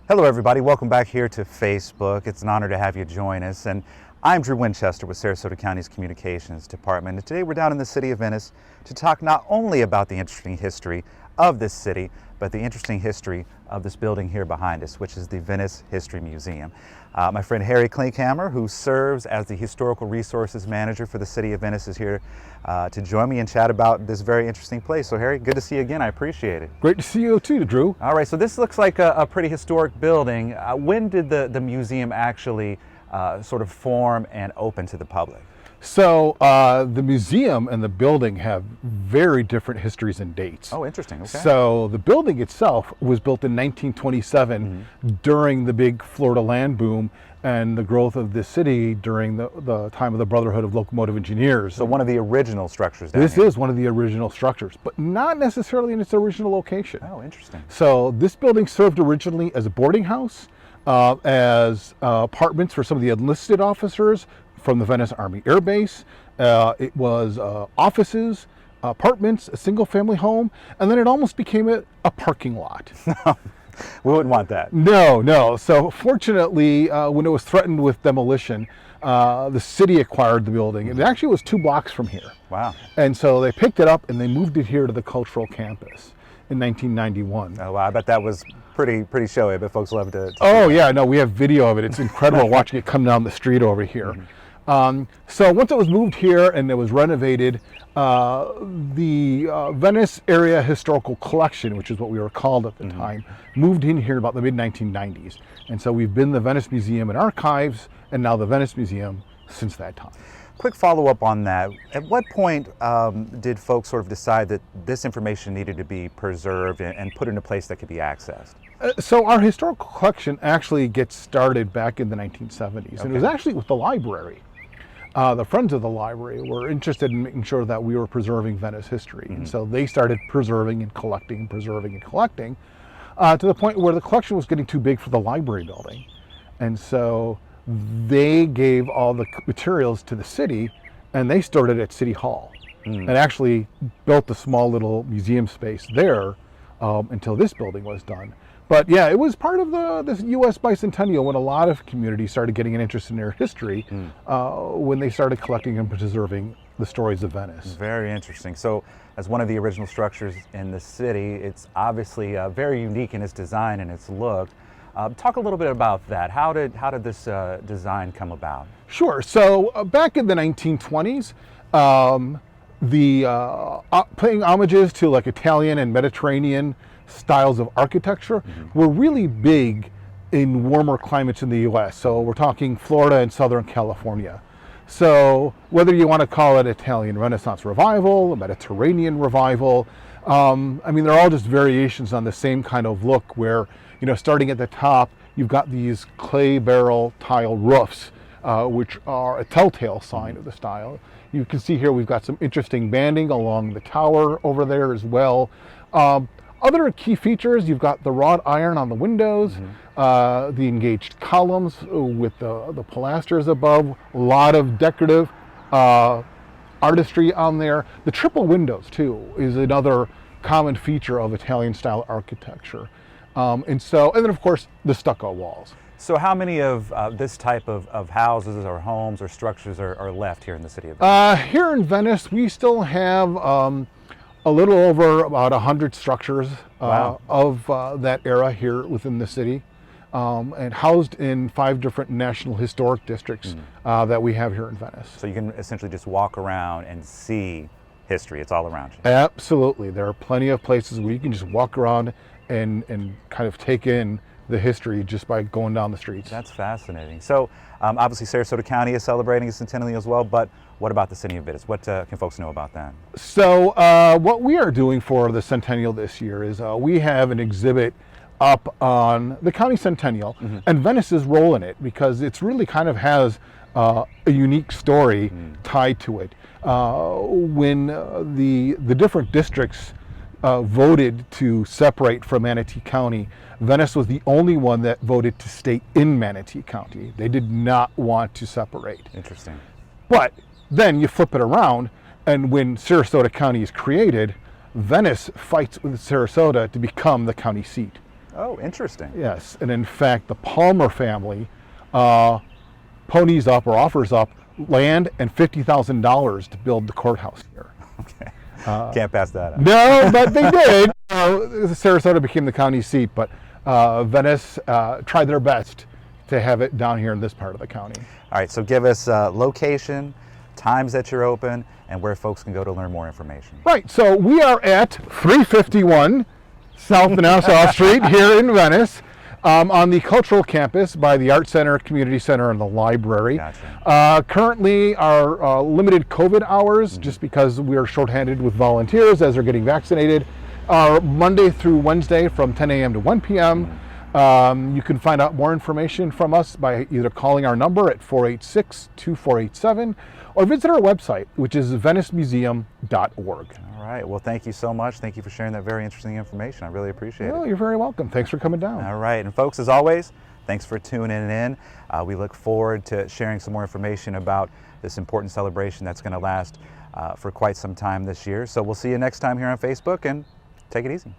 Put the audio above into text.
Hello everybody, welcome back here to Facebook. It's an honor to have you join us. And I'm Drew Winchester with Sarasota County's Communications Department. And today we're down in the city of Venice to talk not only about the interesting history of this city, but the interesting history of this building here behind us, which is the Venice History Museum. My friend Harry Klinkhammer, who serves as the Historical Resources Manager for the City of Venice, is here to join me and chat about this very interesting place. So Harry, good to see you again. I appreciate it. Great to see you too, Drew. All right, so this looks like a pretty historic building. When did the museum actually sort of form and open to the public? So the museum and the building have very different histories and dates. Oh, interesting. Okay. So the building itself was built in 1927 during the big Florida land boom and the growth of this city during the time of the Brotherhood of Locomotive Engineers. So one of the original structures down This here. is one of the original structures, but not necessarily in its original location. Oh, interesting. So this building served originally as a boarding house, as apartments for some of the enlisted officers from the Venice Army Air Base. It was offices, apartments, a single family home, and then it almost became a parking lot. We wouldn't want that. No. So fortunately, when it was threatened with demolition, the city acquired the building. It actually was 2 blocks from here. Wow. And so they picked it up and they moved it here to the cultural campus in 1991. Oh, wow. I bet that was pretty showy, but folks love to Oh yeah, no, we have video of it. It's incredible watching it come down the street over here. So once it was moved here and it was renovated, the Venice Area Historical Collection, which is what we were called at the time, moved in here about the mid-1990s. And so we've been the Venice Museum and Archives and now the Venice Museum since that time. Quick follow-up on that. At what point did folks sort of decide that this information needed to be preserved and put in a place that could be accessed? So our historical collection actually gets started back in the 1970s, and it was actually with the library. The Friends of the Library were interested in making sure that we were preserving Venice history, and so they started preserving and collecting, to the point where the collection was getting too big for the library building. And so they gave all the materials to the city, and they stored it at City Hall, and actually built a small little museum space there until this building was done. But yeah, it was part of this U.S. bicentennial when a lot of communities started getting an interest in their history when they started collecting and preserving the stories of Venice. Very interesting. So as one of the original structures in the city, it's obviously very unique in its design and its look. Talk a little bit about that. How did this design come about? Sure. So back in the 1920s, paying homages to like Italian and Mediterranean styles of architecture were really big in warmer climates in the U.S. So we're talking Florida and Southern California. So whether you want to call it Italian Renaissance revival, a Mediterranean revival, I mean, they're all just variations on the same kind of look where, starting at the top, you've got these clay barrel tile roofs, which are a telltale sign of the style. You can see here we've got some interesting banding along the tower over there as well. Other key features, you've got the wrought iron on the windows, the engaged columns with the pilasters above, a lot of decorative artistry on there. The triple windows too is another common feature of Italian style architecture. And then of course the stucco walls. So how many of this type of houses or homes or structures are left here in the city of Venice? Here in Venice, we still have a little over about 100 structures of that era here within the city, and housed in 5 different national historic districts that we have here in Venice. So you can essentially just walk around and see history. It's all around you. Absolutely. There are plenty of places where you can just walk around and kind of take in the history just by going down the streets. That's fascinating. So obviously Sarasota County is celebrating a centennial as well, but what about the city of Venice? What can folks know about that? So what we are doing for the centennial this year is we have an exhibit up on the county centennial and Venice's role in it, because it's really kind of has a unique story tied to it. When the different districts voted to separate from Manatee County, Venice was the only one that voted to stay in Manatee County. They did not want to separate. Interesting. But then you flip it around, and when Sarasota County is created, Venice fights with Sarasota to become the county seat. Oh, interesting. Yes, and in fact, the Palmer family ponies up or offers up land and $50,000 to build the courthouse here. Okay. Can't pass that up. No, but they did. Sarasota became the county seat, but Venice tried their best to have it down here in this part of the county. All right, so give us location, times that you're open, and where folks can go to learn more information. Right, so we are at 351 South Nassau Street here in Venice, on the cultural campus by the Art Center, Community Center, and the library. Gotcha. Currently, our limited COVID hours, just because we are shorthanded with volunteers as they're getting vaccinated, are Monday through Wednesday from 10 a.m. to 1 p.m. You can find out more information from us by either calling our number at 486-2487 or visit our website, which is venicemuseum.org. All right, well, thank you so much. Thank you for sharing that very interesting information. I really appreciate Well, it. you're very welcome. Thanks for coming down. All right, and folks, as always, thanks for tuning in. We look forward to sharing some more information about this important celebration that's going to last for quite some time this year. So we'll see you next time here on Facebook, and take it easy.